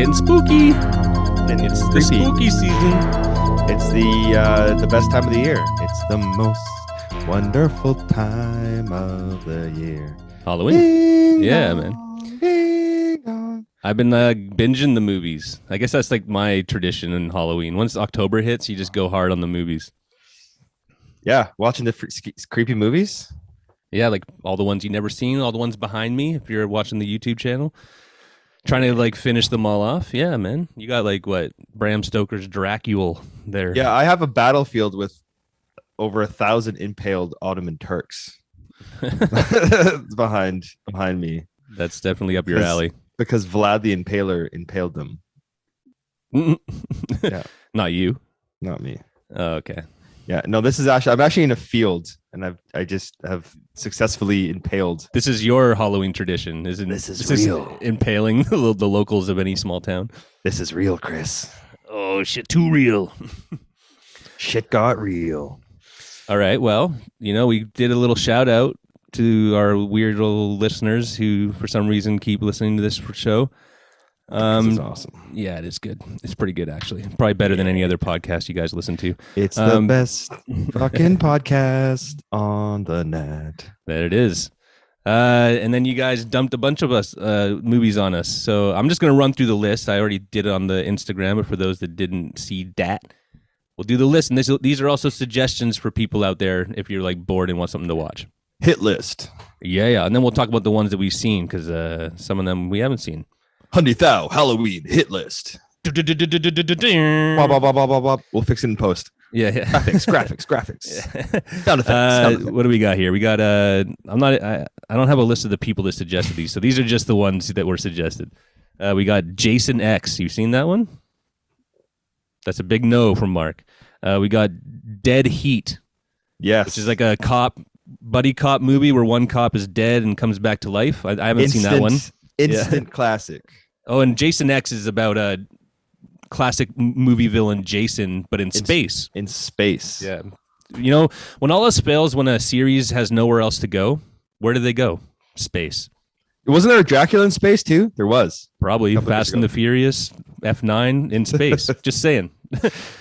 getting spooky. And It's the creepy. spooky season. It's the best time of the year. It's the most wonderful time of the year. Halloween. Ding Yeah, dong, man. Ding dong. I've been binging the movies. I guess that's like my tradition in Halloween. Once October hits, you just go hard on the movies. Yeah, watching the creepy movies. Yeah, like all the ones you never seen, all the ones behind me. If you're watching the YouTube channel, trying to like finish them all off. Yeah, man. You got like what Bram Stoker's Dracula there. Yeah, I have a battlefield with over 1,000 impaled Ottoman Turks behind me. That's definitely up your alley. Because Vlad the Impaler impaled them. Yeah. Not you. Not me. Oh, okay. Yeah, no, I'm actually in a field, and I just have successfully impaled. This is your Halloween tradition, isn't it? This is real. Impaling the locals of any small town. This is real, Chris. Oh shit, too real. Shit got real. All right, well, we did a little shout out to our weird little listeners who, for some reason, keep listening to this show. This is awesome. Yeah, it is good. It's pretty good, actually. Probably better than any other podcast you guys listen to. It's the best fucking podcast on the net. There it is. And then you guys dumped a bunch of us movies on us. So I'm just going to run through the list. I already did it on the Instagram, but for those that didn't see that, we'll do the list. And these are also suggestions for people out there if you're like bored and want something to watch. Hit list. Yeah. And then we'll talk about the ones that we've seen because some of them we haven't seen. Hundy Thou Halloween hit list. We'll fix it in post. Yeah. Graphics. Sound effects. What do we got here? We got I don't have a list of the people that suggested these, so these are just the ones that were suggested. We got Jason X. You seen that one? That's a big no from Mark. We got Dead Heat. Yes. Which is like a buddy cop movie where one cop is dead and comes back to life. I haven't seen that one. Instant classic. Oh, and Jason X is about a classic movie villain, Jason, but in space. In space. Yeah. When all else fails, when a series has nowhere else to go, where do they go? Space. Wasn't there a Dracula in space too? There was. Probably Fast and the Furious, F9 in space. Just saying.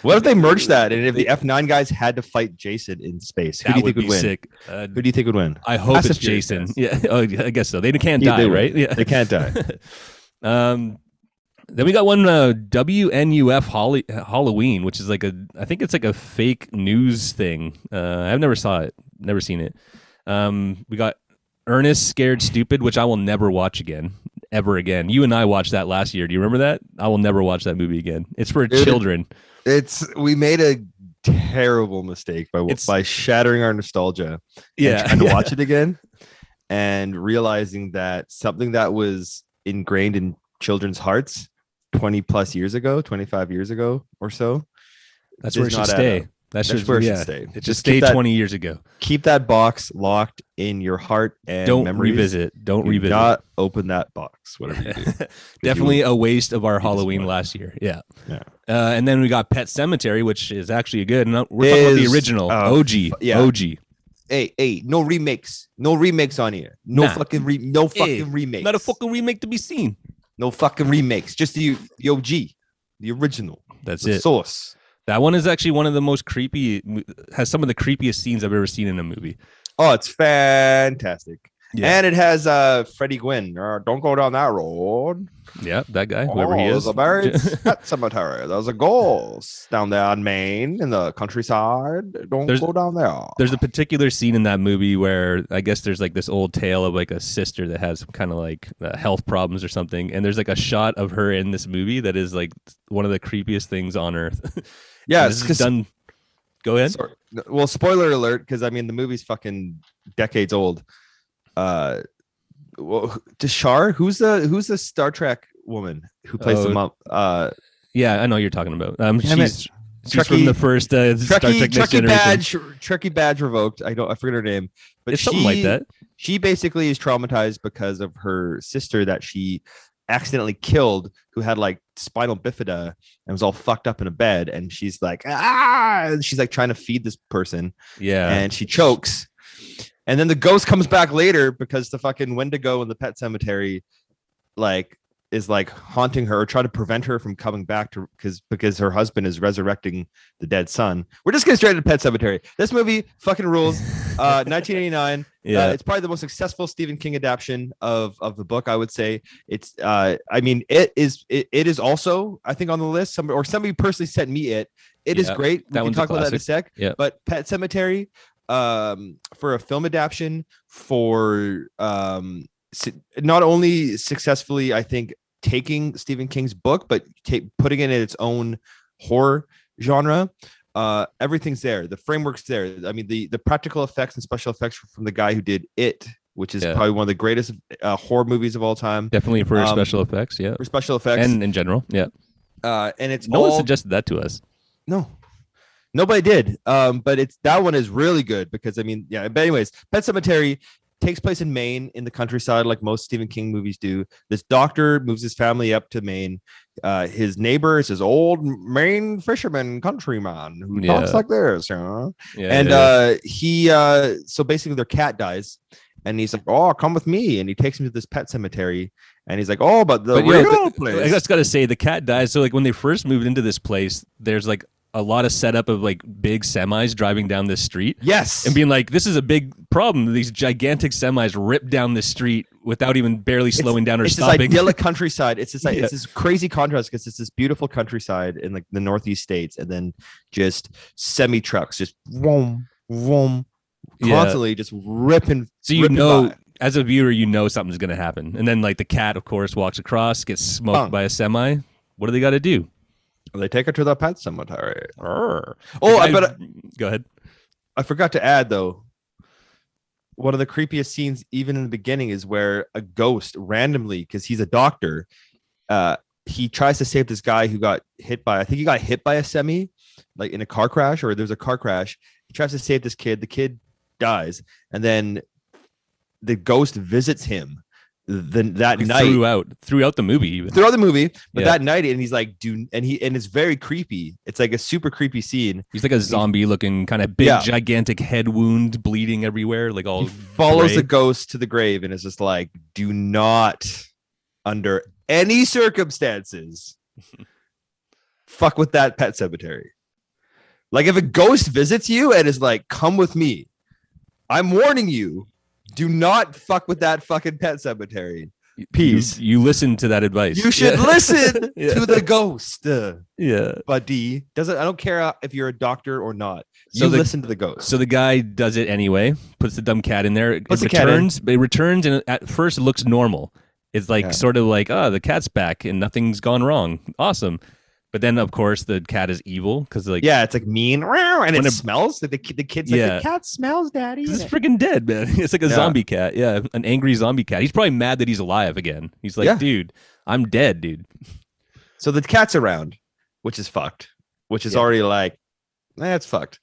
What if they merged that and if the F9 guys had to fight Jason in space? Who do you think would win? Sick. Who do you think would win? I hope it's Jason. Yeah. Oh, I guess so. They can't die, right? Yeah. They can't die. Then we got one WNUF Halloween, which is I think it's like a fake news thing. I've never seen it. We got Ernest Scared Stupid, which I will never watch again, ever again. You and I watched that last year. Do you remember that? I will never watch that movie again. It's for children. We made a terrible mistake by shattering our nostalgia. Yeah, and trying to watch it again, and realizing that something that was ingrained in children's hearts 25 years ago or so. That's where it should stay. That's where it should stay. It just stayed 20 years ago. Keep that box locked in your heart and don't memories. revisit. Don't revisit. Not open that box. Whatever you do. Definitely a waste of our Halloween last year. Yeah. And then we got Pet Sematary, which is actually good. And we're talking about the original OG. Yeah. OG. Hey, no remakes. No remakes on here. No fucking remakes. Not a fucking remake to be seen. No fucking remakes. Just the OG, the original. That's the it. Source. That one is actually one of the most creepy. Has some of the creepiest scenes I've ever seen in a movie. Oh, it's fantastic. Yeah. And it has Freddie Gwynn. Don't go down that road. Yeah, that guy, whoever he is. There's a buried pet cemetery. There's a ghost down there on Maine in the countryside. Don't go down there. There's a particular scene in that movie where I guess there's like this old tale of like a sister that has kind of like health problems or something. And there's like a shot of her in this movie that is like one of the creepiest things on earth. Yeah, this is done. Go ahead. Sorry. Well, spoiler alert, because I mean the movie's fucking decades old. Deshar, who's the Star Trek woman who plays the mom? Yeah, I know you're talking about. She's from the first Star Trek Next Generation. Trekkie badge revoked. I forget her name, but it's something like that. She basically is traumatized because of her sister that she accidentally killed, who had like spinal bifida and was all fucked up in a bed, and she's like she's like trying to feed this person, and she chokes, and then the ghost comes back later because the fucking Wendigo in the Pet Cemetery like is like haunting her or trying to prevent her from coming back to because her husband is resurrecting the dead son. We're just getting straight into Pet Sematary. This movie fucking rules. 1989. Yeah. It's probably the most successful Stephen King adaptation of the book, I would say. It's I mean it is also, I think, on the list. Somebody personally sent me it. It is great. We can talk about that in a sec. Yeah. But Pet Sematary, for a film adaptation, for not only successfully, I think, taking Stephen King's book, but putting it in its own horror genre. Everything's there. The framework's there. I mean, the practical effects and special effects from the guy who did It, which is probably one of the greatest horror movies of all time. Definitely for special effects. Yeah. For special effects. And in general. Yeah. And it's no one suggested that to us. No. Nobody did. But that one is really good because, I mean, yeah. But anyways, Pet Sematary takes place in Maine, in the countryside, like most Stephen King movies do. This doctor moves his family up to Maine. His neighbor is his old Maine fisherman countryman who talks like this, you know? So basically their cat dies, and he's like, "Oh, come with me," and he takes him to this pet cemetery, and he's like, "Oh, but the real place." I just gotta say, the cat dies. So like when they first moved into this place, there's like a lot of setup of like big semis driving down this street. Yes. And being like, this is a big problem. These gigantic semis rip down the street without even barely slowing down or stopping. It's this idyllic countryside. It's this it's this crazy contrast because it's this beautiful countryside in like the Northeast states, and then just semi trucks just vroom, vroom, constantly just ripping. So you know, as a viewer, you know something's gonna happen. And then like the cat, of course, walks across, gets smoked by a semi. What do they got to do? They take her to the pet cemetery. But go ahead. I forgot to add, though, one of the creepiest scenes, even in the beginning, is where a ghost randomly, because he's a doctor, he tries to save this guy who got hit by, I think he got hit by a semi, like in a car crash, or there's a car crash. He tries to save this kid. The kid dies, and then the ghost visits him that night throughout the movie, but that night, and he's like, and it's very creepy. It's like a super creepy scene. He's like a zombie looking, kind of big, gigantic head wound, bleeding everywhere, like all. He follows the ghost to the grave, and it's just like, do not, under any circumstances, fuck with that pet cemetery. Like, if a ghost visits you and is like, come with me, I'm warning you. Do not fuck with that fucking pet cemetery. Peace. You listen to that advice. You should listen to the ghost. Buddy. I don't care if you're a doctor or not. Listen to the ghost. So the guy does it anyway. Puts the dumb cat in there. It returns, and at first it looks normal. It's like sort of like, oh, the cat's back and nothing's gone wrong. Awesome. But then, of course, the cat is evil because, like, it's like mean, and it smells. Like the kid's like, the cat smells, Daddy. It's freaking dead, man. It's like a zombie cat. Yeah, an angry zombie cat. He's probably mad that he's alive again. He's like, dude, I'm dead, dude. So the cat's around, which is fucked. Which is already like, it's fucked.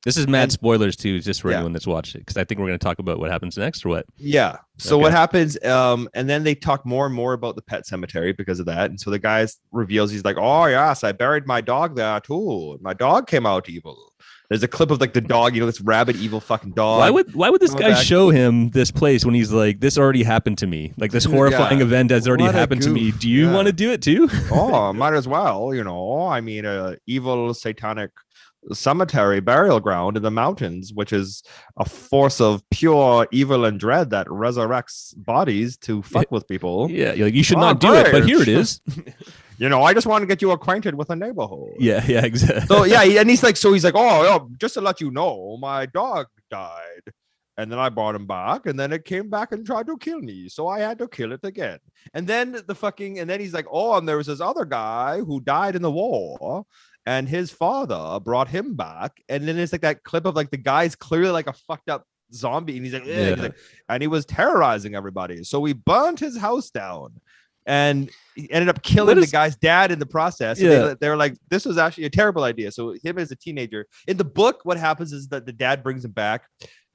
This is mad spoilers too, just for anyone that's watched it, because I think we're going to talk about what happens next, or what? Yeah. So what happens? And then they talk more and more about the pet cemetery because of that. And so the guy reveals, he's like, "Oh yes, I buried my dog there too. My dog came out evil." There's a clip of like the dog, this rabid evil fucking dog. Why would this guy show him this place when he's like, this already happened to me? Like, this horrifying event has already happened to me. Do you want to do it too? Oh, might as well. I mean, evil satanic cemetery burial ground in the mountains, which is a force of pure evil and dread that resurrects bodies to fuck with people. Yeah, you should not do it, but here it is. I just want to get you acquainted with a neighborhood. Yeah, exactly. So he's like, oh, just to let you know, my dog died, and then I brought him back, and then it came back and tried to kill me, so I had to kill it again. And then he's like, oh, and there was this other guy who died in the war, and his father brought him back. And then it's like that clip of like the guy's clearly like a fucked up zombie, and he's like, and he was terrorizing everybody, so we burnt his house down, and he ended up killing the guy's dad in the process. They were like, this was actually a terrible idea. So him as a teenager, in the book, what happens is that the dad brings him back,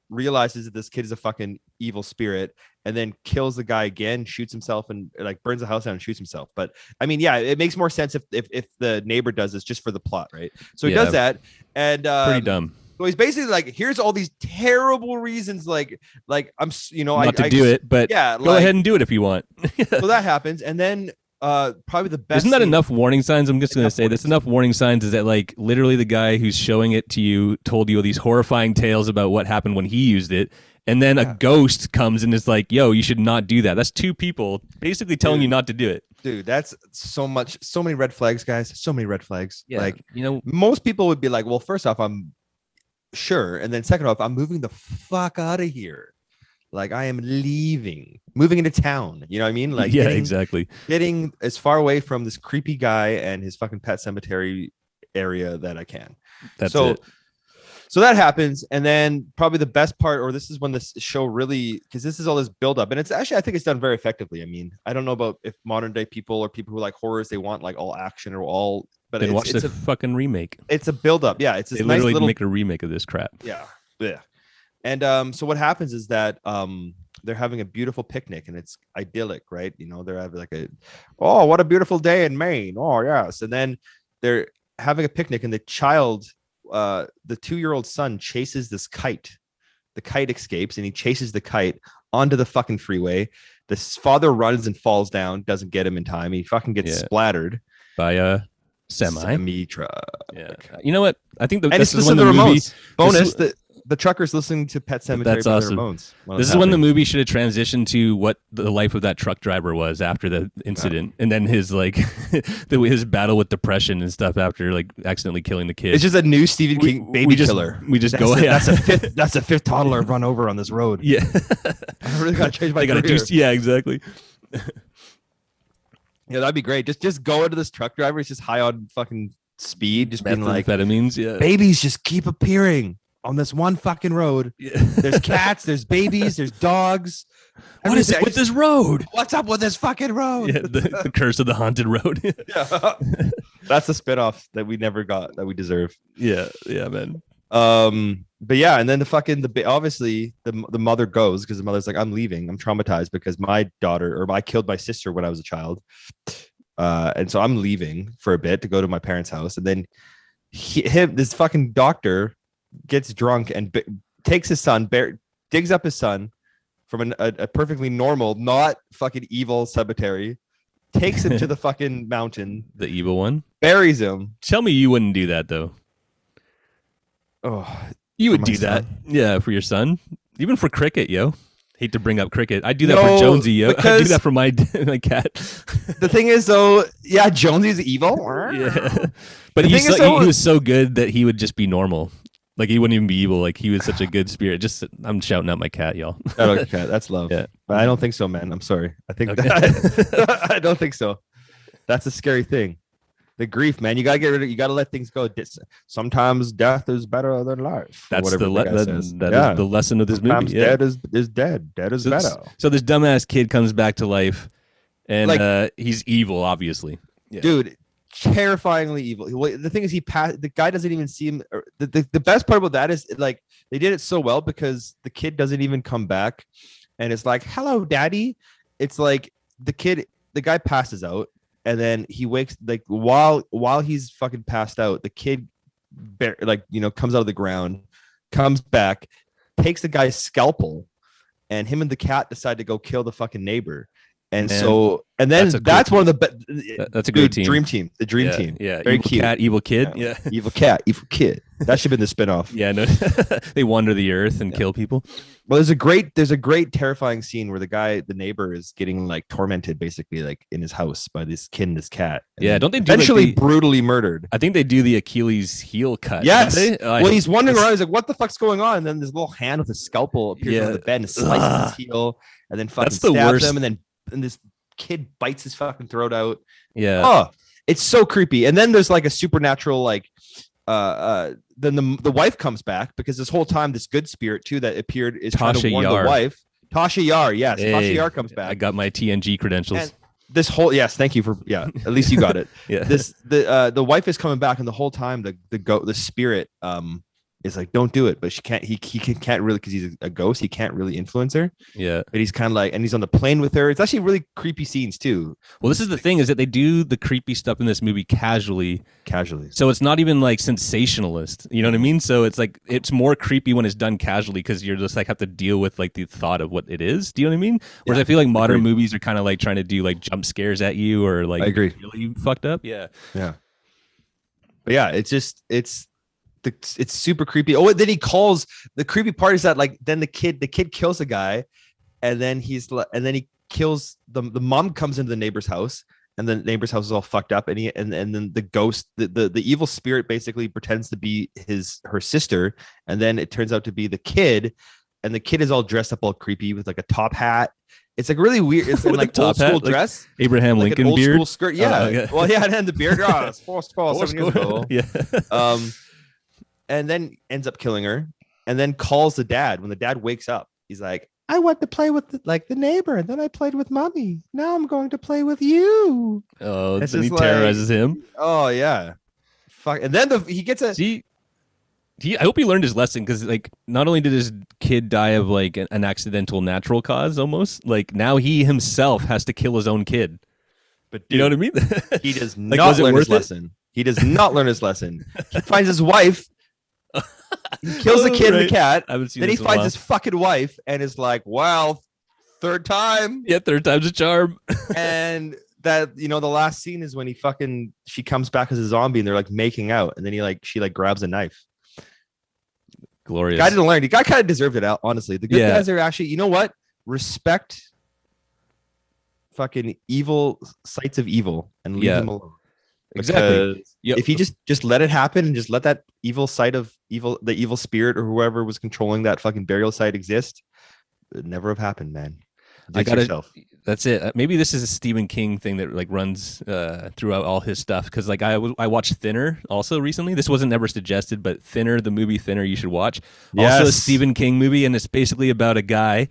realizes that this kid is a fucking evil spirit, and then kills the guy again, shoots himself, and like burns the house down and shoots himself. But I mean, it makes more sense if the neighbor does this just for the plot, right? So he does that, and pretty dumb. So he's basically like, here's all these terrible reasons, like I'm, not to do it, but yeah, go ahead and do it if you want. So that happens, and then probably the best. Isn't that enough warning signs? I'm just going to say this. Enough warning signs is that like literally the guy who's showing it to you told you all these horrifying tales about what happened when he used it. And then a ghost comes and is like, yo, you should not do that. That's two people basically telling you not to do it. Dude, that's so many red flags, guys. So many red flags. Yeah, like, most people would be like, well, first off, I'm sure. And then second off, I'm moving the fuck out of here. Like, I am moving into town. You know what I mean? Like, exactly. Getting as far away from this creepy guy and his fucking pet cemetery area that I can. That's it. So that happens, and then probably the best part, or this is when this show really, because this is all this buildup, and it's actually, I think it's done very effectively. I mean, I don't know about if modern day people or people who like horrors, they want like all action or all, but then watch the fucking remake. It's a buildup, yeah. It's this they literally nice little, make a remake of this crap. Yeah. And so what happens is that they're having a beautiful picnic, and it's idyllic, right? They're having like what a beautiful day in Maine. Oh yes, and then they're having a picnic, and the 2-year-old son chases this kite. The kite escapes, and he chases the kite onto the fucking freeway. The father runs and falls down, doesn't get him in time. He fucking gets splattered by a semi-truck. Yeah. You know what? I think this is when the Ramones. Bonus, the truckers listening to Pet Sematary. That's awesome. This is when the movie should have transitioned to what the life of that truck driver was after the incident, and then his like his battle with depression and stuff after like accidentally killing the kid. It's just a new Stephen King baby killer. That's a fifth toddler run over on this road. Yeah, I really gotta change my career. Yeah, exactly. Yeah, that'd be great. Just go into this truck driver. He's just high on fucking speed, just being like, amphetamines. Yeah, babies just keep appearing on this one fucking road. Yeah. There's cats, there's babies, there's dogs. What is it with this road? What's up with this fucking road? Yeah, the curse of the haunted road. Yeah. That's the spinoff that we never got, that we deserve. Yeah, man. But yeah, and then obviously the mother goes, because the mother's like, I'm leaving. I'm traumatized because I killed my sister when I was a child. And so I'm leaving for a bit to go to my parents' house. And then this fucking doctor gets drunk and takes his son, digs up his son from a perfectly normal, not fucking evil cemetery, takes him to the fucking mountain, the evil one, buries him. Tell me you wouldn't do that though. Oh, you would do that. Yeah, for your son, even for Cricket, yo. Hate to bring up Cricket. I do that for Jonesy, yo. I do that for my cat. The thing is, though, yeah, Jonesy's evil. Yeah, but he was so good that he would just be normal. Like, he wouldn't even be evil. Like, he was such a good spirit. I'm shouting out my cat, y'all. Okay, that's love. Yeah. But I don't think so, man. I'm sorry. I think I don't think so. That's a scary thing. The grief, man. You gotta let things go. Sometimes death is better than life. That's the lesson of this movie. Dead is dead. Dead is better. So this dumbass kid comes back to life, and he's evil, obviously. Yeah. Dude, terrifyingly evil. The thing is, the guy doesn't even see him. The best part about that is, like, they did it so well because the kid doesn't even come back, and it's like, hello, daddy. It's like the guy passes out, and then he wakes, like, while he's fucking passed out, the kid comes out of the ground, comes back, takes the guy's scalpel, and him and the cat decide to go kill the fucking neighbor. And that's one of the that's a great team. Dream team. The dream team. Yeah. Very evil cute. Cat, evil kid. Yeah. Evil cat, evil kid. That should have been the spinoff. Yeah, no. They wander the earth and kill people. Well, there's a great terrifying scene where the neighbor is getting like tormented, basically, like in his house by this kid and this cat. Yeah, don't they do eventually brutally murdered? I think they do the Achilles heel cut. Yes. Well, he's wandering around. He's like, "What the fuck's going on?" And then this little hand with a scalpel appears on the bed and slices his heel, and then fucking stabs him, and this kid bites his fucking throat out. Yeah. Oh, it's so creepy. And then there's like a supernatural, like, then the wife comes back, because this whole time this good spirit too that appeared is trying to warn the wife. Tasha Yar, yes. Hey, Tasha Yar comes back. I got my TNG credentials. And this whole thank you for at least you got it. Yeah. The wife is coming back, and the whole time the spirit is like, don't do it. But she can't. He can't really, because he's a ghost. He can't really influence her. Yeah. But he's kind of like, and he's on the plane with her. It's actually really creepy scenes too. Well, this is the thing, is that they do the creepy stuff in this movie casually. So it's not even like sensationalist. You know what I mean? So it's like, it's more creepy when it's done casually, because you're just like have to deal with like the thought of what it is. Do you know what I mean? Whereas I feel like modern movies are kind of like trying to do like jump scares at you, or like, I agree, really fucked up. Yeah. Yeah. But yeah, it's super creepy. Oh, and then he calls, the creepy part is that like, then the kid kills a guy, and then he kills the mom, comes into the neighbor's house, and the neighbor's house is all fucked up, and then the ghost, the evil spirit basically pretends to be her sister, and then it turns out to be the kid, and the kid is all dressed up all creepy with like a top hat. It's like really weird. It's in like old school dress, like Abraham like Lincoln an old beard. school skirt. Yeah. Yeah. Well, yeah, and then the beard. Oh, it's 7 years ago. Yeah. And then ends up killing her, and then calls the dad. When the dad wakes up, he's like, I went to play with the neighbor, and then I played with mommy. Now I'm going to play with you. Oh, then he terrorizes him. Oh yeah. Fuck. And then he gets a I hope he learned his lesson, because like, not only did his kid die of like an accidental natural cause, almost like now he himself has to kill his own kid. But dude, you know what I mean? He does like, not learn his it? lesson. He does not learn his lesson. He finds his wife. He kills the kid and the cat. Then he finds his fucking wife and is like, "Wow, third time." Yeah, third time's a charm. And that, the last scene is when she comes back as a zombie, and they're like making out, and then she grabs a knife. Glorious. Guy didn't learn. The guy kind of deserved it out, honestly. The good guys are actually, you know what? Respect fucking evil sites of evil and leave them alone. Exactly. If he just let it happen, and just let that evil side of evil, the evil spirit or whoever was controlling that fucking burial site exist, it would never have happened, man. That's it. Maybe this is a Stephen King thing that like runs throughout all his stuff, because like I watched Thinner also recently. This wasn't ever suggested, but Thinner, the movie Thinner, you should watch. Yes. Also a Stephen King movie, and it's basically about a guy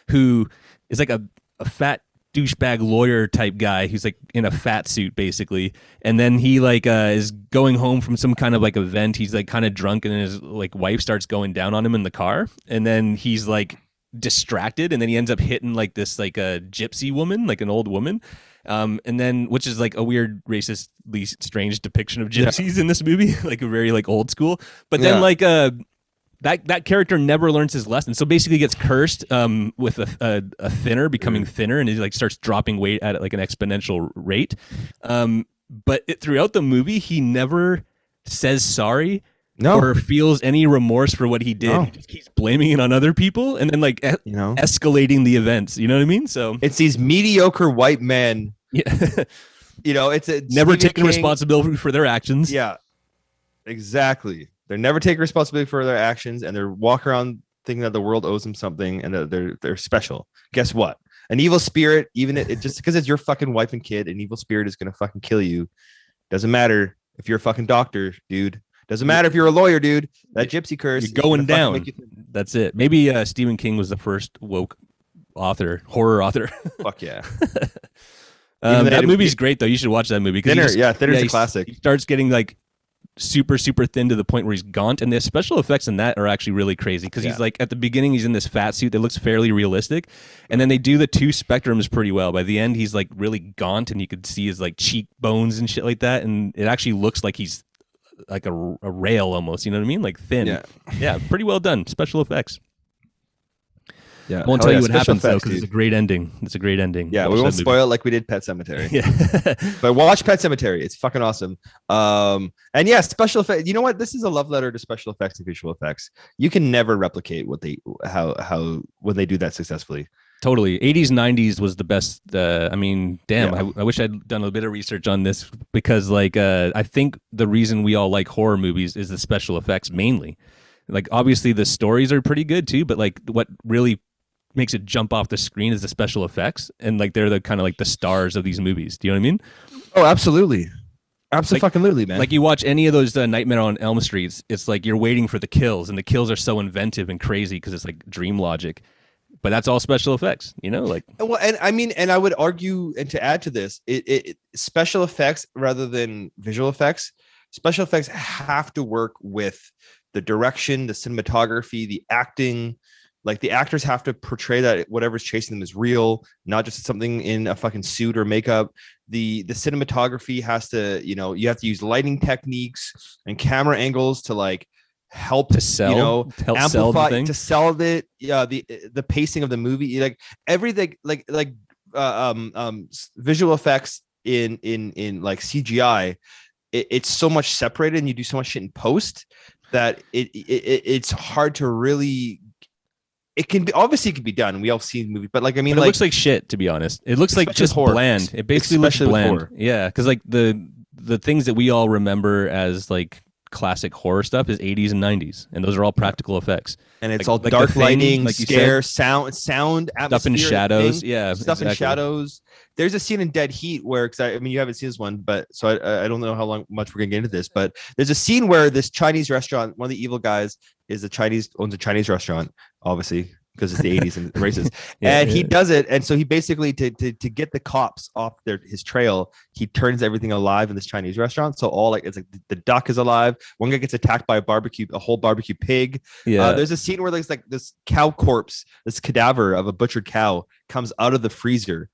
who is like a fat douchebag lawyer type guy who's like in a fat suit basically, and then he like is going home from some kind of like event. He's like kind of drunk, and then his like wife starts going down on him in the car, and then he's like distracted, and then he ends up hitting like this like a gypsy woman, like an old woman, and then, which is like a weird racistly strange depiction of gypsies in this movie, like a very like old school. But then like that character never learns his lesson, so basically gets cursed with a thinner, becoming thinner, and he like starts dropping weight at like an exponential rate. But throughout the movie, he never says sorry. Or feels any remorse for what he did. He just keeps blaming it on other people, and then like escalating the events. You know what I mean? So it's these mediocre white men. Yeah. It's never taking responsibility for their actions. Yeah, exactly. They're never taking responsibility for their actions, and they're walking around thinking that the world owes them something, and that they're special. Guess what? An evil spirit, even it just because it's your fucking wife and kid, an evil spirit is gonna fucking kill you. Doesn't matter if you're a fucking doctor, dude. Doesn't matter if you're a lawyer, dude. That gypsy curse, you're going down. That's it. Maybe Stephen King was the first woke horror author. Fuck yeah. That movie's great though. You should watch that movie. Thinner's a classic. He starts getting like super, super thin to the point where he's gaunt, and the special effects in that are actually really crazy, because he's like, at the beginning he's in this fat suit that looks fairly realistic, and then they do the two spectrums pretty well. By the end he's like really gaunt, and you could see his like cheekbones and shit like that, and it actually looks like he's like a rail almost, you know what I mean? Like thin. Yeah, pretty well done. Special effects. Yeah, I won't tell you what happens though, because it's a great ending. Yeah, we won't spoil it like we did Pet Sematary. Yeah. But watch Pet Sematary. It's fucking awesome. And yeah, special effects. You know what? This is a love letter to special effects and visual effects. You can never replicate how when they do that successfully. Totally. 80s, 90s was the best. I wish I'd done a bit of research on this, because like I think the reason we all like horror movies is the special effects mainly. Like obviously the stories are pretty good too, but like what really makes it jump off the screen is the special effects, and like they're the kind of like the stars of these movies. Do you know what I mean? Oh, absolutely. Absolutely, man. Like you watch any of those Nightmare on Elm Streets, it's like you're waiting for the kills, and the kills are so inventive and crazy because it's like dream logic. But that's all special effects, you know, like. Well, and I mean, and I would argue, and to add to this, it special effects rather than visual effects. Special effects have to work with the direction, the cinematography, the acting. Like the actors have to portray that whatever's chasing them is real, not just something in a fucking suit or makeup. The cinematography has to, you have to use lighting techniques and camera angles to like help to sell, amplify, to sell it. Yeah, the pacing of the movie, like everything, like visual effects in like CGI. It's so much separated, and you do so much shit in post that it's hard to really. It can be, obviously it can be done. We all seen movies, but like, I mean, but it like, looks like shit, to be honest. It looks like just horror. Bland. It basically looks bland. Yeah, because like the things that we all remember as like classic horror stuff is 80s and 90s, and those are all practical effects. And it's like, all like dark lighting, like scare, sound, stuff in shadows. Yeah, stuff in shadows. There's a scene in Dead Heat where, because I mean, you haven't seen this one, but so I don't know how much we're gonna get into this, but there's a scene where this Chinese restaurant, one of the evil guys owns a Chinese restaurant, obviously, because it's the 80s and racist. He does it, and so he basically to get the cops off his trail, he turns everything alive in this Chinese restaurant. So all like, it's like the duck is alive. One guy gets attacked by a whole barbecue pig. There's a scene where there's like this cow corpse, this cadaver of a butchered cow comes out of the freezer.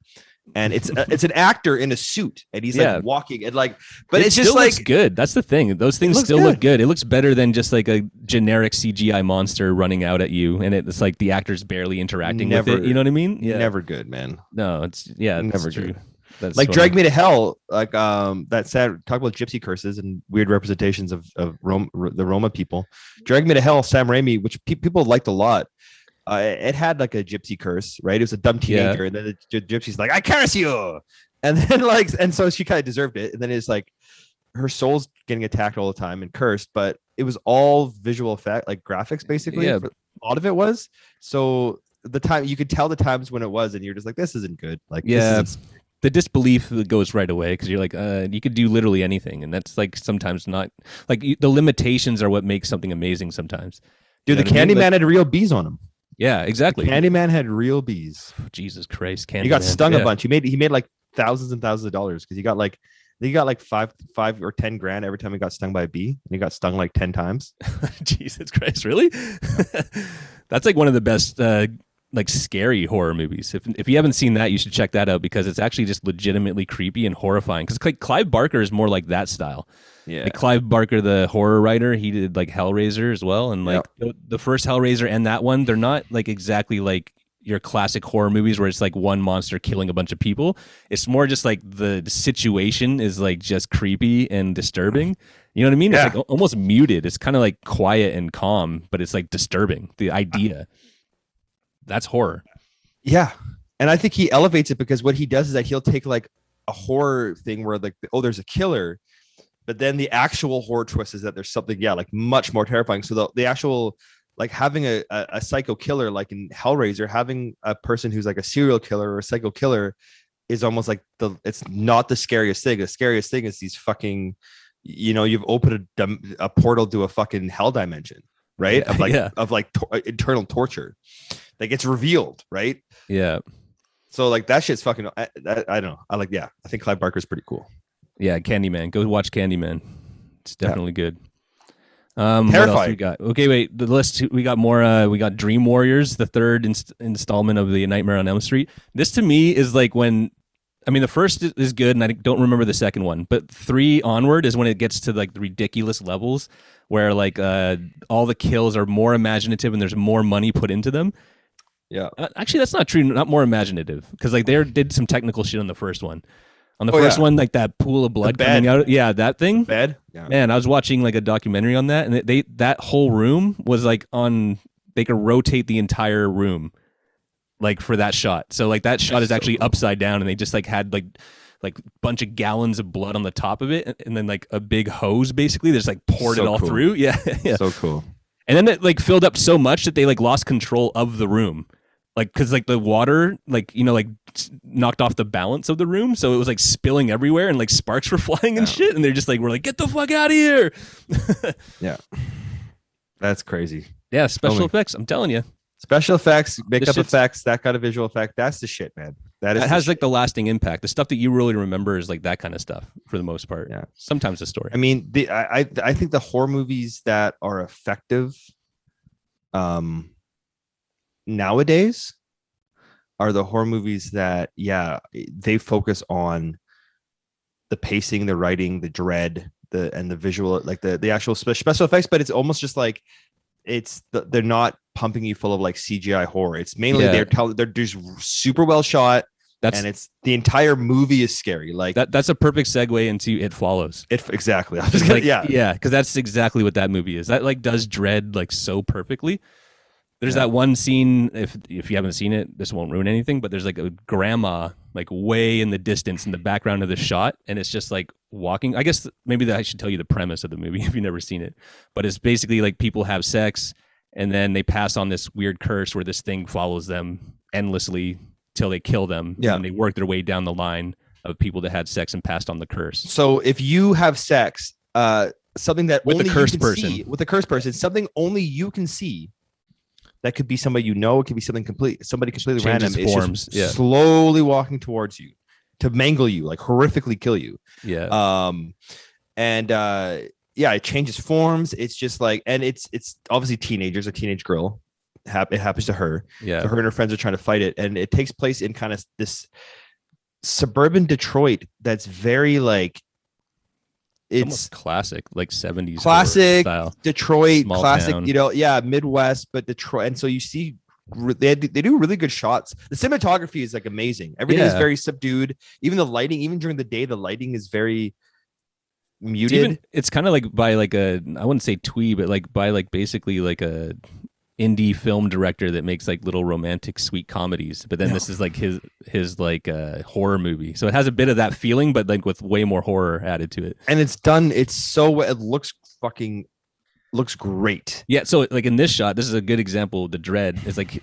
And it's an actor in a suit, and he's like walking, and like, but it's just like, looks good. That's the thing; those things still look good. It looks better than just like a generic CGI monster running out at you, and it's like the actor's barely interacting with it. You know what I mean? Yeah, never good, man. No, it's never true. Good. That's like Drag Me to Hell, like that sad talk about gypsy curses and weird representations of the Roma people. Drag Me to Hell, Sam Raimi, which people liked a lot. It had like a gypsy curse, right? It was a dumb teenager, and then the gypsy's like, "I curse you," and then like, and so she kind of deserved it. And then it's like her soul's getting attacked all the time and cursed, but it was all visual effect, like graphics, basically. Yeah, a lot of it was. So the time you could tell the times when it was, and you're just like, "This isn't good." Like, the disbelief goes right away because you're like, you could do literally anything, and that's like sometimes not like the limitations are what makes something amazing. Sometimes, dude, the Candyman had real bees on him. Yeah, exactly. Candyman had real bees. Jesus Christ, Candyman. He got stung a bunch. He made like thousands and thousands of dollars because he got like five or 10 grand every time he got stung by a bee, and he got stung like 10 times. Jesus Christ, really? That's like one of the best like scary horror movies. If you haven't seen that, you should check that out because it's actually just legitimately creepy and horrifying. Because like Clive Barker is more like that style. Yeah, like Clive Barker, the horror writer, he did like Hellraiser as well, and like the first Hellraiser and that one, they're not like exactly like your classic horror movies where it's like one monster killing a bunch of people. It's more just like the situation is like just creepy and disturbing. You know what I mean? Yeah. It's like almost muted. It's kind of like quiet and calm, but it's like disturbing. The idea. That's horror. Yeah. And I think he elevates it because what he does is that he'll take like a horror thing where like, oh, there's a killer, but then the actual horror twist is that there's something, like much more terrifying. So the actual, like having a psycho killer, like in Hellraiser, having a person who's like a serial killer or a psycho killer is almost like it's not the scariest thing. The scariest thing is these fucking, you've opened a portal to a fucdon't hell dimension, right? Of internal torture that gets revealed, right? Yeah. So like that shit's fucking, I don't know. I think Clive Barker's pretty cool. Yeah, Candyman. Go watch Candyman. It's definitely good. Terrifying. What else we got? Okay, wait. The list. We got more. We got Dream Warriors, the third installment of the Nightmare on Elm Street. This to me is like when, I mean, the first is good, and I don't remember the second one, but 3 onward is when it gets to like the ridiculous levels where like all the kills are more imaginative and there's more money put into them. Yeah. Actually, that's not true. Not more imaginative because like they did some technical shit on the first one. On the first one, like that pool of blood coming out. Yeah, that thing. Bed. Yeah. Man, I was watching like a documentary on that, and that whole room was like they could rotate the entire room, like for that shot. So like that shot is actually upside down, and they just like had like bunch of gallons of blood on the top of it, and then like a big hose basically. They just like poured it all through. Yeah, yeah. So cool. And then it like filled up so much that they like lost control of the room. Like, cause like the water, like, like knocked off the balance of the room. So it was like spilling everywhere and like sparks were flying and shit. And they're just like, we're like, get the fuck out of here. Yeah. That's crazy. Yeah. Special effects. I'm telling you. Special effects, makeup shit's- effects, that kind of visual effect. That's the shit, man. That is It the has shit. like the lasting impact. The stuff that you really remember is like that kind of stuff for the most part. Yeah. Sometimes the story. I mean, I think the horror movies that are effective nowadays are the horror movies that, they focus on the pacing, the writing, the dread, and the visual, like the actual special effects, but it's almost just like they're not pumping you full of like CGI horror. It's mainly they're just super well shot, and it's the entire movie is scary. Like that's a perfect segue into It Follows. Exactly. Because that's exactly what that movie is. That like does dread like so perfectly. There's that one scene, if you haven't seen it, this won't ruin anything, but there's like a grandma like way in the distance in the background of the shot, and it's just like walking. I guess maybe I should tell you the premise of the movie if you've never seen it. But it's basically like people have sex, and then they pass on this weird curse where this thing follows them endlessly till they kill them. Yeah. And they work their way down the line of people that had sex and passed on the curse. So if you have sex, something that with only the cursed you can person, see, with the cursed person, something only you can see. That could be somebody it could be somebody completely random. Changes forms, just slowly walking towards you to mangle you, like horrifically kill you. Yeah. It changes forms. It's just like, and it's obviously teenagers, a teenage girl. It happens to her. Yeah. So her and her friends are trying to fight it, and it takes place in kind of this suburban Detroit that's very like it's classic, like 70s classic style. Detroit, Small classic, town. Midwest, but Detroit. And so you see they do really good shots. The cinematography is like amazing. Everything is very subdued. Even the lighting, even during the day, the lighting is very muted. It's kind of like by like I wouldn't say twee, but like by like basically like a indie film director that makes like little romantic sweet comedies, but then this is like his like horror movie, so it has a bit of that feeling but like with way more horror added to it, and it looks great. So like in this shot, this is a good example of the dread. It's like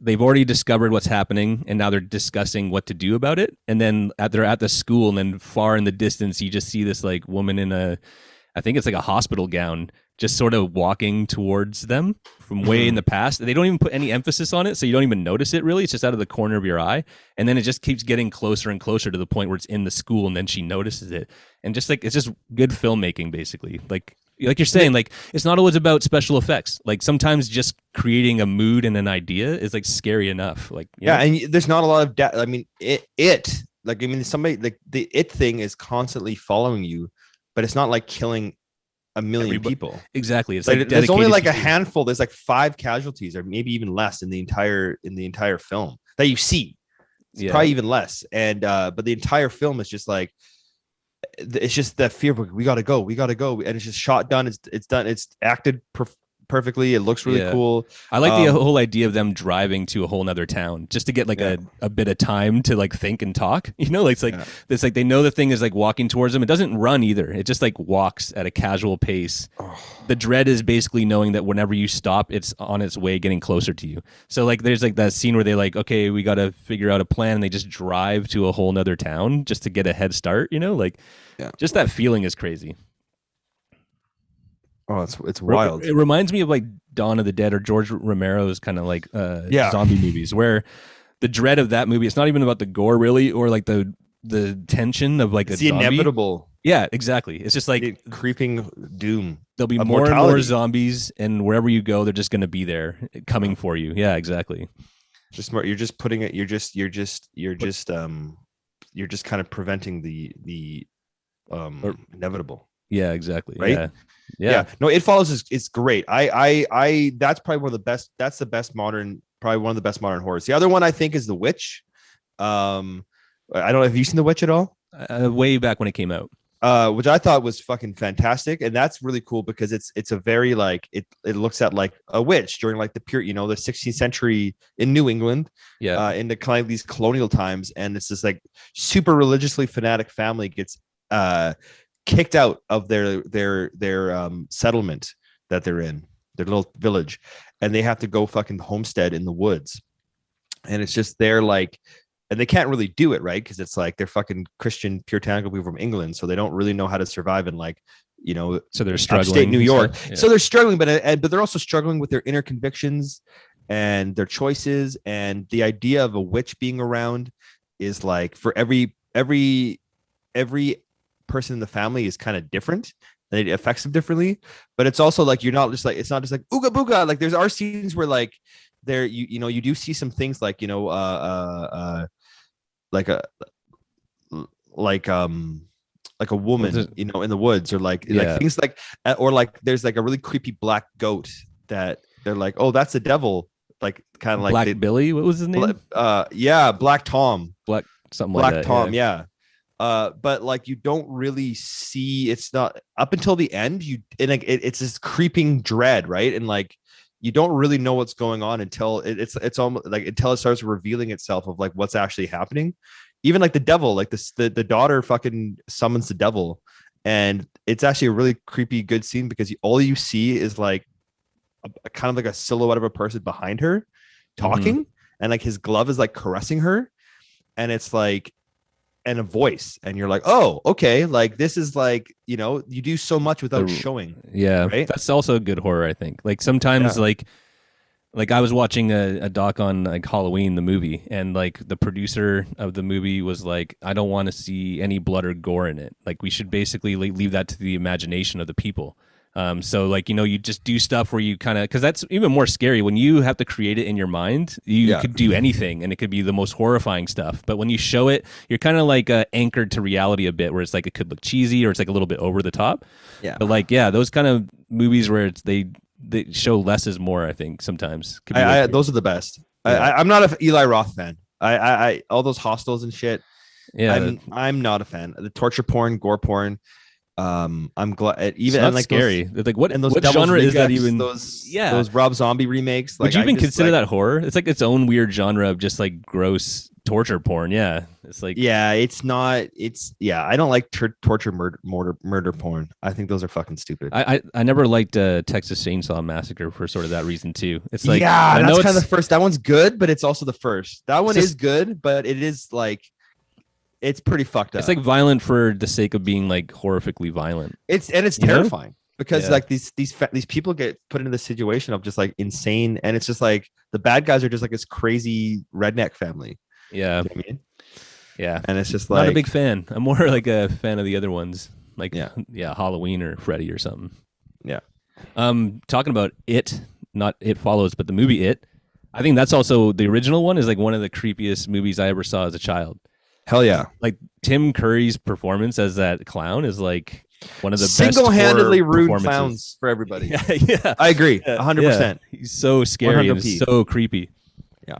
they've already discovered what's happening and now they're discussing what to do about it, and then they're at the school, and then far in the distance you just see this like woman in I think it's like a hospital gown just sort of walking towards them from way in the past. They don't even put any emphasis on it, so you don't even notice it really. It's just out of the corner of your eye. And then it just keeps getting closer and closer to the point where it's in the school, and then she notices it. And just like, it's just good filmmaking, basically. Like you're saying, like, it's not always about special effects. Like sometimes just creating a mood and an idea is like scary enough. Like, and there's not a lot of depth. I mean, somebody like the it thing is constantly following you, but it's not like killing a million people. Exactly. It's like there's only like a handful. There's like 5 casualties, or maybe even less in the entire film that you see. It's probably even less. And but the entire film is just like, it's just that fear. We gotta go, and it's just shot done. It's done. It's acted perfectly. It looks really cool. I like the whole idea of them driving to a whole nother town just to get like a bit of time to like think and talk. It's like they know the thing is like walking towards them. It doesn't run either. It just like walks at a casual pace. The dread is basically knowing that whenever you stop, it's on its way getting closer to you. So like there's like that scene where they like, okay, we got to figure out a plan, and they just drive to a whole nother town just to get a head start. Just that feeling is crazy. Oh, it's wild. It reminds me of like Dawn of the Dead or George Romero's kind of like zombie movies, where the dread of that movie, it's not even about the gore really, or like the tension of like it's a the zombie. Inevitable. Yeah, exactly. It's just like the creeping doom. There'll be more and more zombies, and wherever you go, they're just going to be there coming for you. Yeah, exactly. Just more. You're just putting it. You're just kind of preventing the inevitable. Yeah, exactly. Right. Yeah. No, It Follows is great. I that's probably one of the best. That's probably one of the best modern horrors. The other one I think is The Witch. I don't know. Have you seen The Witch at all? Way back when it came out. Which I thought was fucking fantastic, and that's really cool because it's a very like it looks at like a witch during like the 16th century in New England, in the kind of these colonial times, and it's this like super religiously fanatic family gets kicked out of their settlement that they're in, their little village, and they have to go fucking homestead in the woods, and it's just they're like. And they can't really do it, right? Because it's like they're fucking Christian puritanical people from England, so they don't really know how to survive in like, so they're struggling upstate New York. Yeah. So they're struggling, but they're also struggling with their inner convictions, and their choices, and the idea of a witch being around is like for every person in the family is kind of different, and it affects them differently. But it's also like you're not just like, it's not just like ooga booga. Like there's our scenes where like there you know you do see some things like like a like like a woman in the woods, or like things like, or like there's like a really creepy black goat that they're like, oh, that's the devil, like kind of like Black Billy, what was his name? Black Tom, Black something Black like that, Tom, yeah. But like you don't really see, it's not up until the end, and like it's this creeping dread, right? And like you don't really know what's going on until it's almost like until it starts revealing itself of like what's actually happening. Even like the devil, like the daughter fucking summons the devil, and it's actually a really creepy good scene because all you see is like a kind of like a silhouette of a person behind her talking, and like his glove is like caressing her, and it's like, and a voice, and you're like, oh, okay, like this is like, you do so much without showing. Yeah, right? That's also a good horror, I think. Like sometimes like I was watching a doc on like Halloween, the movie, and like the producer of the movie was like, I don't want to see any blood or gore in it. Like we should basically leave that to the imagination of the people. So like, you just do stuff where you kind of, because that's even more scary when you have to create it in your mind. You could do anything, and it could be the most horrifying stuff. But when you show it, you're kind of like anchored to reality a bit, where it's like it could look cheesy or it's like a little bit over the top. Yeah. But like, those kind of movies where they show less is more, I think sometimes. Those are the best. Yeah. I'm not an Eli Roth fan. I all those hostels and shit. Yeah, I'm not a fan. The torture porn, gore porn. I'm glad even, and like scary. Those, like what genre remakes, is that even? Those Rob Zombie remakes. Would you even consider that horror? It's like its own weird genre of just like gross torture porn. Yeah, it's like, it's not. It's I don't like torture murder porn. I think those are fucking stupid. I never liked Texas Chainsaw Massacre for sort of that reason too. It's like, that's kind of the first. That one's good, but it's also the first. That one is good, but it is like, it's pretty fucked up. It's like violent for the sake of being like horrifically violent. It's terrifying because like these people get put into the situation of just like insane, and it's just like the bad guys are just like this crazy redneck family. Yeah, you know what I mean? Yeah, and it's just like, not a big fan. I'm more like a fan of the other ones, like Halloween or Freddy or something. Yeah. Talking about It, not It Follows, but the movie It. I think that's also the original one is like one of the creepiest movies I ever saw as a child. Hell yeah. Like Tim Curry's performance as that clown is like one of the single-handedly rude clowns for everybody. Yeah. I agree. 100%. He's so scary and so creepy. Yeah.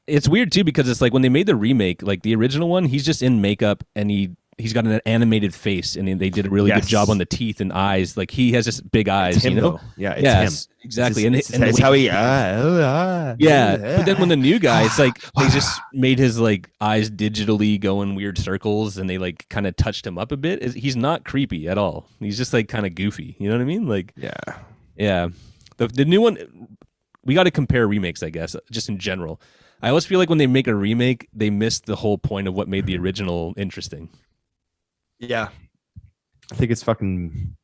It's weird too, because it's like when they made the remake, like the original one, he's just in makeup and he's got an animated face, and they did a really good job on the teeth and eyes. Like he has just big eyes, it's him, Though. Yeah, it's him. Exactly. It's how he but then when the new guy, it's like they just made his like eyes digitally go in weird circles, and they like kind of touched him up a bit. He's not creepy at all. He's just like kind of goofy. You know what I mean? Like yeah. The new one, we got to compare remakes, I guess, just in general. I always feel like when they make a remake, they miss the whole point of what made the original interesting. Yeah, I think it's fucking.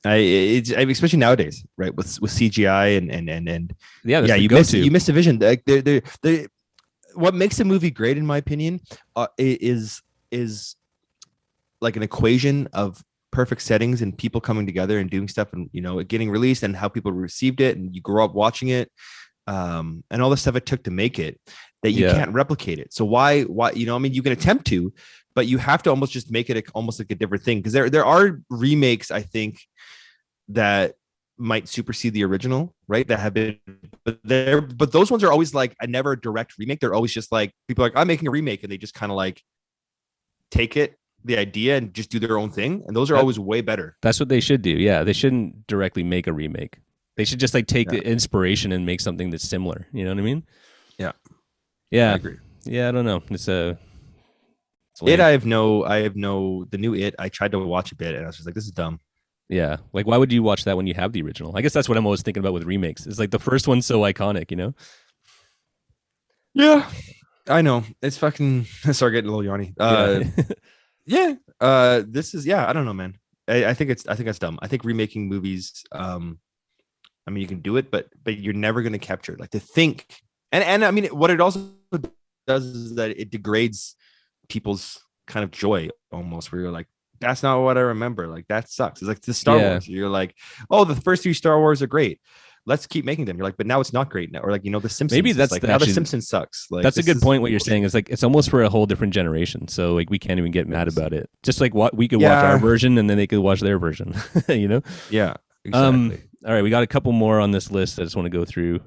Especially nowadays, right? With CGI and you miss a vision. Like what makes a movie great, in my opinion, is like an equation of perfect settings and people coming together and doing stuff, and it getting released and how people received it, and you grow up watching it, and all the stuff it took to make it, that you can't replicate it. So why I mean, you can attempt to, but you have to almost just make it almost like a different thing, because there are remakes, I think, that might supersede the original, right? That have been, but those ones are always like a never direct remake. They're always just like, people are like, I'm making a remake, and they just kind of like take the idea and just do their own thing, and those are always way better. That's what they should do. Yeah, they shouldn't directly make a remake. They should just like take the inspiration and make something that's similar. You know what I mean? Yeah. I agree. Yeah, I don't know. It's It. I have no. The new It. I tried to watch a bit, and I was just like, this is dumb. Yeah, like why would you watch that when you have the original? I guess that's what I'm always thinking about with remakes. It's like the first one's so iconic, Yeah, I know. It's fucking. Start getting a little yawny. This is. I don't know, man. I think it's dumb. I think remaking movies I mean, you can do it, but you're never going to capture it. Like to think, and I mean, what it also does is that it degrades people's kind of joy almost, where you're like, that's not what I remember. Like that sucks. It's like the Star Wars. You're like, oh, the first 3 Star Wars are great. Let's keep making them. You're like, but now it's not great now. Or like, you know, the Simpsons. Maybe that's like, the, now actually, the Simpsons sucks. Like that's a good point. What you're saying is like it's almost for a whole different generation. So like we can't even get mad about it. Just like what we could watch our version and then they could watch their version. You know? Yeah. Exactly. All right, we got a couple more on this list. I just want to go through.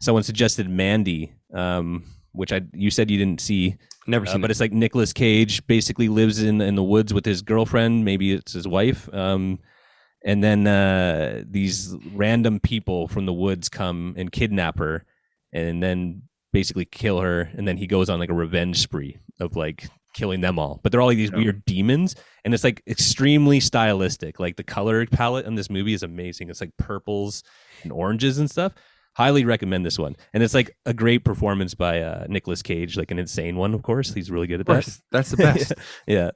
Someone suggested Mandy, which you said you didn't see. Never seen but it's like Nicolas Cage basically lives in the woods with his girlfriend. Maybe it's his wife. And then these random people from the woods come and kidnap her and then basically kill her. And then he goes on like a revenge spree of like killing them all. But they're all like these weird demons. And it's like extremely stylistic. Like the color palette in this movie is amazing. It's like purples and oranges and stuff. Highly recommend this one. And it's like a great performance by Nicolas Cage, like an insane one, of course. He's really good at that. That's the best. Yeah.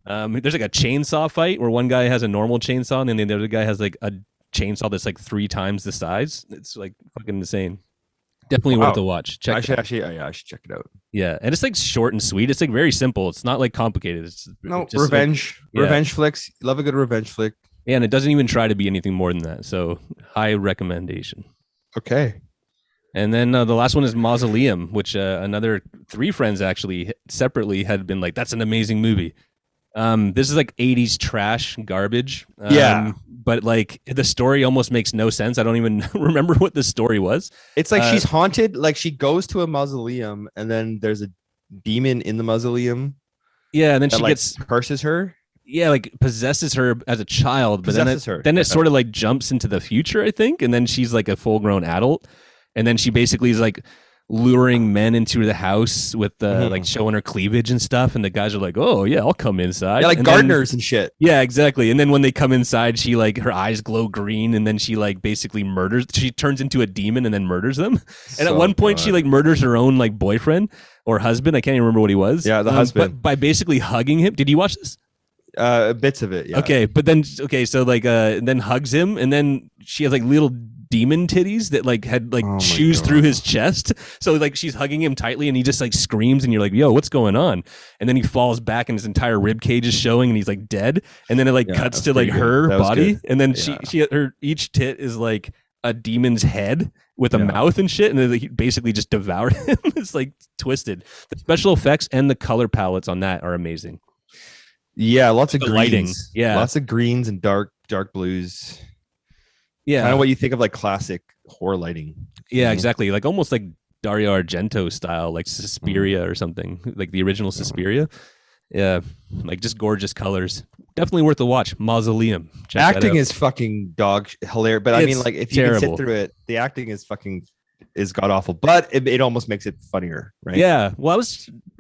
There's like a chainsaw fight where one guy has a normal chainsaw and then the other guy has like a chainsaw that's like 3 times the size. It's like fucking insane. Definitely worth a watch. I should check it out. Yeah, and it's like short and sweet. It's like very simple. It's not like complicated. It's just revenge flicks. Love a good revenge flick. Yeah, and it doesn't even try to be anything more than that. So high recommendation. Okay. And then the last one is Mausoleum, which another 3 friends actually separately had been like, that's an amazing movie. This is like 80s trash garbage. But like the story almost makes no sense. I don't even remember what the story was. It's like she's haunted. Like she goes to a mausoleum and then there's a demon in the mausoleum. Yeah, and then she gets curses her. Yeah, like possesses her as a child, but then it sort of like jumps into the future, I think, and then she's like a full-grown adult, and then she basically is like luring men into the house with like showing her cleavage and stuff, and the guys are like, "Oh yeah, I'll come inside." Yeah, like and gardeners and shit. Yeah, exactly. And then when they come inside, she like her eyes glow green, and then she like basically murders. She turns into a demon and then murders them. And at one point, she like murders her own like boyfriend or husband. I can't even remember what he was. Yeah, the husband. But by basically hugging him. Did you watch this? Bits of it, yeah. Okay, but then so like then hugs him, and then she has like little demon titties that like had like shoes through his chest. So like she's hugging him tightly, and he just like screams, and you're like, "Yo, what's going on?" And then he falls back, and his entire rib cage is showing, and he's like dead. And then it like cuts to like her body, and then she her each tit is like a demon's head with a mouth and shit, and then he basically just devoured him. It's like twisted. The special effects and the color palettes on that are amazing. Yeah, lots of greens. Lighting. Yeah, lots of greens and dark blues. Yeah, kind of what you think of like classic horror lighting. Yeah, exactly. Like almost like Dario Argento style, like Suspiria or something, like the original Suspiria. Yeah, like just gorgeous colors. Definitely worth a watch. Mausoleum. Check acting is fucking dog hilarious, but I mean, like if you can sit through it, the acting is god awful, but it almost makes it funnier, right? Yeah. Well,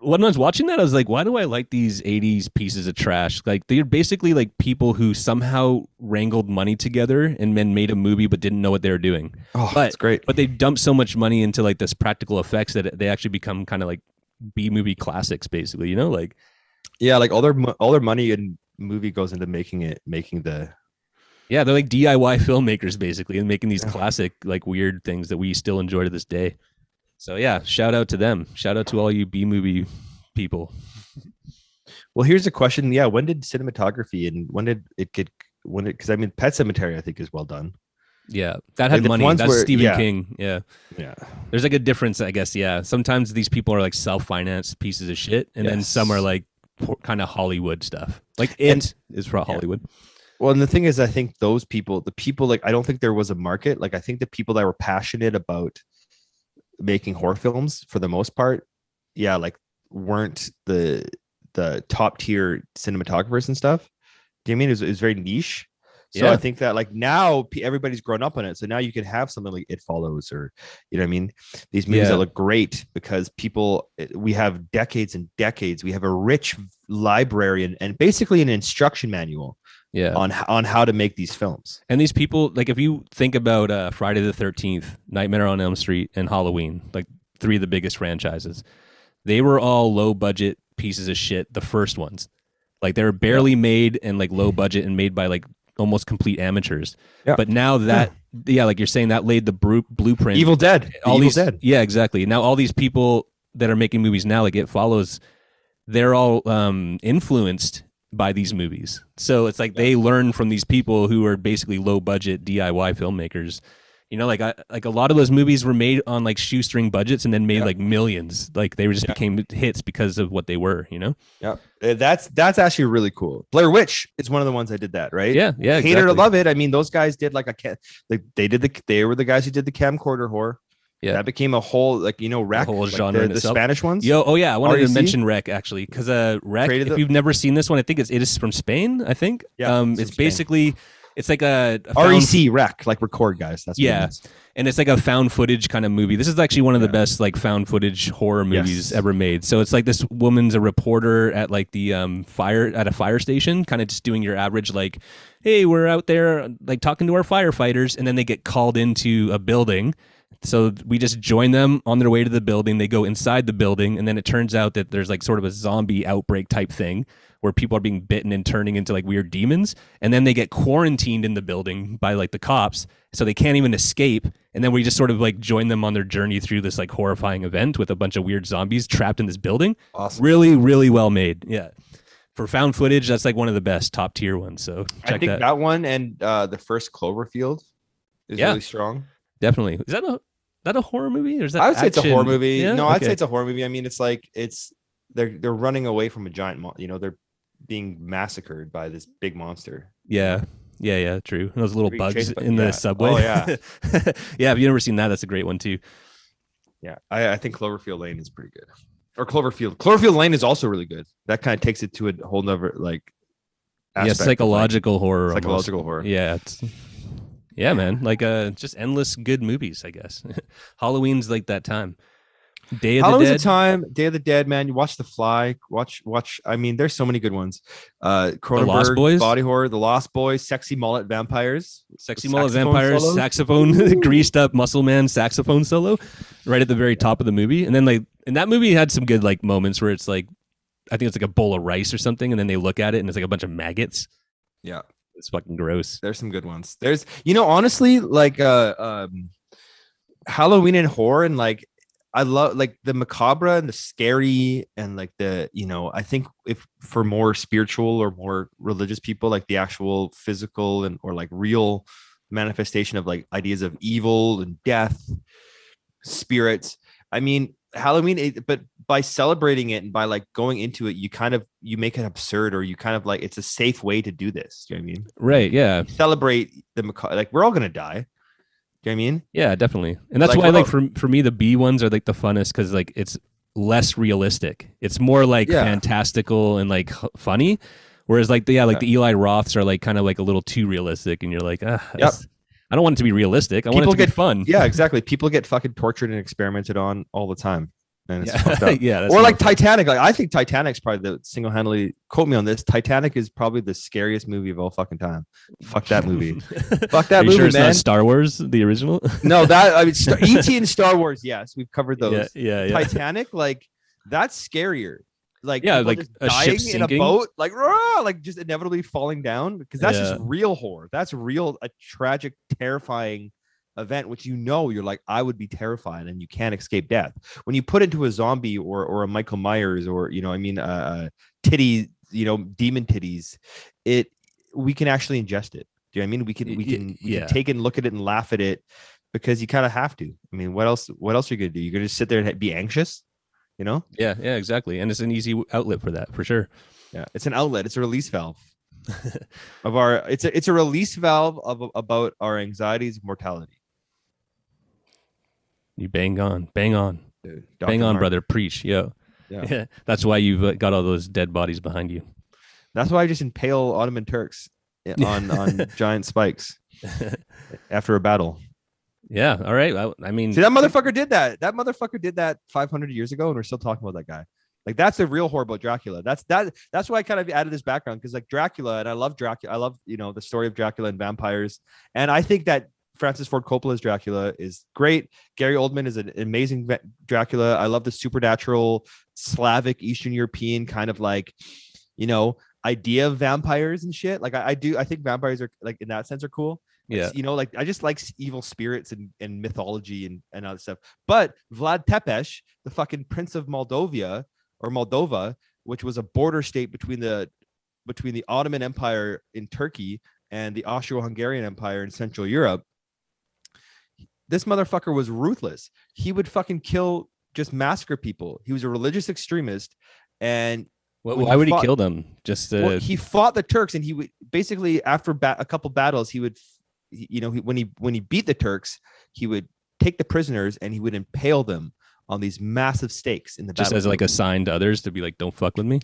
when I was watching that, I was like, why do I like these 80s pieces of trash? Like they're basically like people who somehow wrangled money together and then made a movie but didn't know what they were doing. Oh, that's great. But they dumped so much money into like this practical effects that they actually become kind of like B-movie classics, basically. You know, like yeah, like all their money and movie goes into making the. Yeah, they're like DIY filmmakers basically, and making these classic like weird things that we still enjoy to this day. So yeah, shout out to them. Shout out to all you B-movie people. Well, here's a question. Yeah, when did cinematography and because I mean Pet Sematary I think is well done. Yeah, that had money. That's Stephen King. Yeah. There's like a difference, I guess. Yeah, sometimes these people are like self-financed pieces of shit, and then some are like kind of Hollywood stuff. Like is for Hollywood. Well, and the thing is, I think the people like, I don't think there was a market. Like, I think the people that were passionate about making horror films for the most part, like weren't the top tier cinematographers and stuff. Do you mean it was very niche? So I think that like now everybody's grown up on it. So now you can have something like It Follows, or, you know what I mean? These movies that look great because we have decades and decades. We have a rich library and basically an instruction manual. Yeah, on how to make these films. And these people, like if you think about Friday the 13th, Nightmare on Elm Street, and Halloween, like 3 of the biggest franchises, they were all low budget pieces of shit. The first ones, like they were barely made and like low budget and made by like almost complete amateurs. Yeah. But now that like you're saying, that laid the blueprint. Evil Dead. All Evil these, Dead. yeah, exactly. Now all these people that are making movies now, like It Follows, they're all influenced by these movies. So it's like they learn from these people who are basically low budget DIY filmmakers. You know, like a lot of those movies were made on like shoestring budgets and then made like millions. Like they just became hits because of what they were, you know? Yeah. That's actually really cool. Blair Witch is one of the ones that did that, right? Yeah, yeah, Hate it or love it. I mean, those guys did like they were the guys who did the camcorder horror. Yeah. That became a whole, like, you know, Rec, whole like genre in the itself. Spanish ones. Oh yeah, I wanted REC? to mention Rec actually, because Rec, if you've never seen this one, I think it is from Spain, I think. Yeah, it's basically, it's like a REC, Rec, like record, guys. That's what it means. And it's like a found footage kind of movie. This is actually one of the best like found footage horror movies ever made. So it's like this woman's a reporter at like the fire station, kind of just doing your average like, hey, we're out there like talking to our firefighters, and then they get called into a building. So we just join them on their way to the building. They go inside the building, and then it turns out that there's like sort of a zombie outbreak type thing where people are being bitten and turning into like weird demons. And then they get quarantined in the building by like the cops, so they can't even escape. And then we just sort of like join them on their journey through this like horrifying event with a bunch of weird zombies trapped in this building. Awesome. Really, really well made. Yeah. For found footage, that's like one of the best top tier ones. So I think that one and the first Cloverfield is really strong. Definitely. Is that a horror movie, or is that I would say it's a horror movie. Yeah? No, I'd say it's a horror movie. I mean, it's like they're running away from a giant they're being massacred by this big monster. Yeah, true. And those little bugs in the subway. Oh yeah. Yeah, if you've never seen that, that's a great one too. Yeah, I think Cloverfield Lane is pretty good. Or Cloverfield Lane is also really good. That kind of takes it to a whole nother like aspect psychological horror. Psychological horror. Yeah, man, like just endless good movies, I guess. Halloween's like that time. Halloween's the time. Day of the Dead, man. You watch The Fly. Watch. I mean, there's so many good ones. Cronenberg, The Lost Boys, body horror, The Lost Boys, sexy mullet vampires, saxophone, greased up muscle man saxophone solo, right at the very top of the movie. And then like, and that movie had some good like moments where it's like, I think it's like a bowl of rice or something, and then they look at it and it's like a bunch of maggots. Yeah. It's fucking gross. There's some good ones. There's, honestly, like Halloween and horror, and like I love like the macabre and the scary, and like the, I think if for more spiritual or more religious people, like the actual physical and or like real manifestation of like ideas of evil and death, spirits. I mean, Halloween, but by celebrating it and by like going into it, you make it absurd, or you kind of like, it's a safe way to do this. Do you know what I mean? Right. Yeah. You celebrate the like we're all gonna die. Do you know what I mean? Yeah, definitely. And that's why like for me the B ones are like the funnest, because like it's less realistic. It's more like fantastical and like funny. Whereas like the Eli Roths are like kind of like a little too realistic, and you're like, I don't want it to be realistic. I want it to be fun. Yeah, exactly. People get fucking tortured and experimented on all the time. And it's fucked up. Yeah. Or like Titanic. Like I think Titanic's probably the single-handedly, quote me on this, Titanic is probably the scariest movie of all fucking time. Fuck that movie. Fuck that movie, sure it's man. not Star Wars, the original? No, E.T. and Star Wars, yes. We've covered those. Yeah. Titanic, like that's scarier. Like, like just a dying ship sinking in a boat, like just inevitably falling down, because that's just real horror. That's real, a tragic, terrifying event, which you're like, I would be terrified, and you can't escape death. When you put into a zombie or a Michael Myers, or titty, demon titties, we can actually ingest it. Do you know what I mean? We can take it and look at it and laugh at it, because you kind of have to. I mean, what else are you gonna do? You're gonna just sit there and be anxious, Yeah, exactly. And it's an easy outlet for that, for sure. Yeah, it's an outlet. It's a release valve of our. It's a release valve about our anxieties, mortality. You bang on, Dude, bang on, brother. Preach, yo. Yeah. That's why you've got all those dead bodies behind you. That's why I just impale Ottoman Turks on giant spikes after a battle. Yeah. All right. I mean, see, that motherfucker did that. That motherfucker did that 500 years ago, and we're still talking about that guy. Like, that's the real horror about Dracula. That's why I kind of added this background, because like Dracula, and I love Dracula. I love the story of Dracula and vampires, and I think that Francis Ford Coppola's Dracula is great. Gary Oldman is an amazing Dracula. I love the supernatural Slavic Eastern European kind of like, idea of vampires and shit. Like I think vampires are like in that sense are cool. Yeah. You know, like I just like evil spirits and mythology and other stuff. But Vlad Tepes, the fucking Prince of Moldova, which was a border state between the Ottoman Empire in Turkey and the Austro-Hungarian Empire in Central Europe. This motherfucker was ruthless. He would fucking kill, just massacre people. He was a religious extremist. And why would he kill them? He fought the Turks, and he would basically, after a couple battles, he would, when he beat the Turks, he would take the prisoners and he would impale them on these massive stakes in the just as like a sign to others to be like, don't fuck with me.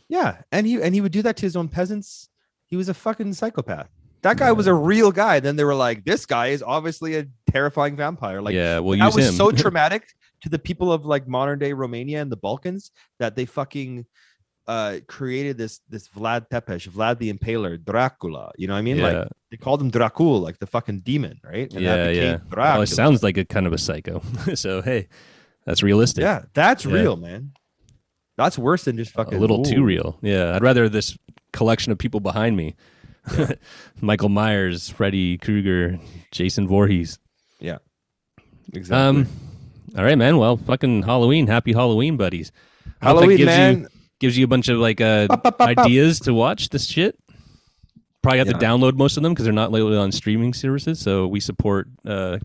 Yeah, and he would do that to his own peasants. He was a fucking psychopath. That guy was a real guy. Then they were like, this guy is obviously a terrifying vampire. Like, yeah, well, that was so traumatic to the people of like modern day Romania and the Balkans that they fucking created this Vlad Tepes, Vlad the Impaler, Dracula. You know what I mean? Like they called him Dracul, like the fucking demon, right? And that became Dracula. Well, it sounds like a kind of a psycho. So hey, that's realistic. Yeah, that's real, man. That's worse than just fucking a little too real. Yeah, I'd rather this collection of people behind me. Yeah. Michael Myers, Freddy Krueger, Jason Voorhees. Yeah. Exactly. All right, man. Well, fucking Halloween. Happy Halloween, buddies. Halloween, man. Gives you a bunch of like ideas to watch this shit. Probably have to download most of them because they're not lately on streaming services. So we support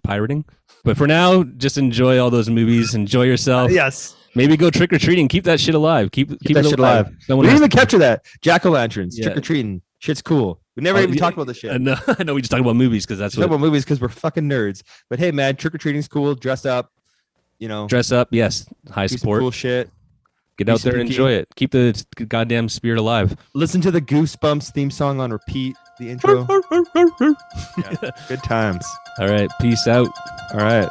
pirating. But for now, just enjoy all those movies. Enjoy yourself. Yes. Maybe go trick or treating. Keep that shit alive. Keep that shit alive. We didn't even capture that. Jack-o'-lanterns, trick or treating. Shit's cool. We never even talked about this shit. No, I know we just talk about movies because that's what. Talk about movies because we're fucking nerds. But hey, man, trick or treating's cool. Dress up. Dress up. Yes, high support. Cool shit. Get out there and enjoy it. Keep the goddamn spirit alive. Listen to the Goosebumps theme song on repeat. The intro. Yeah, good times. All right. Peace out. All right.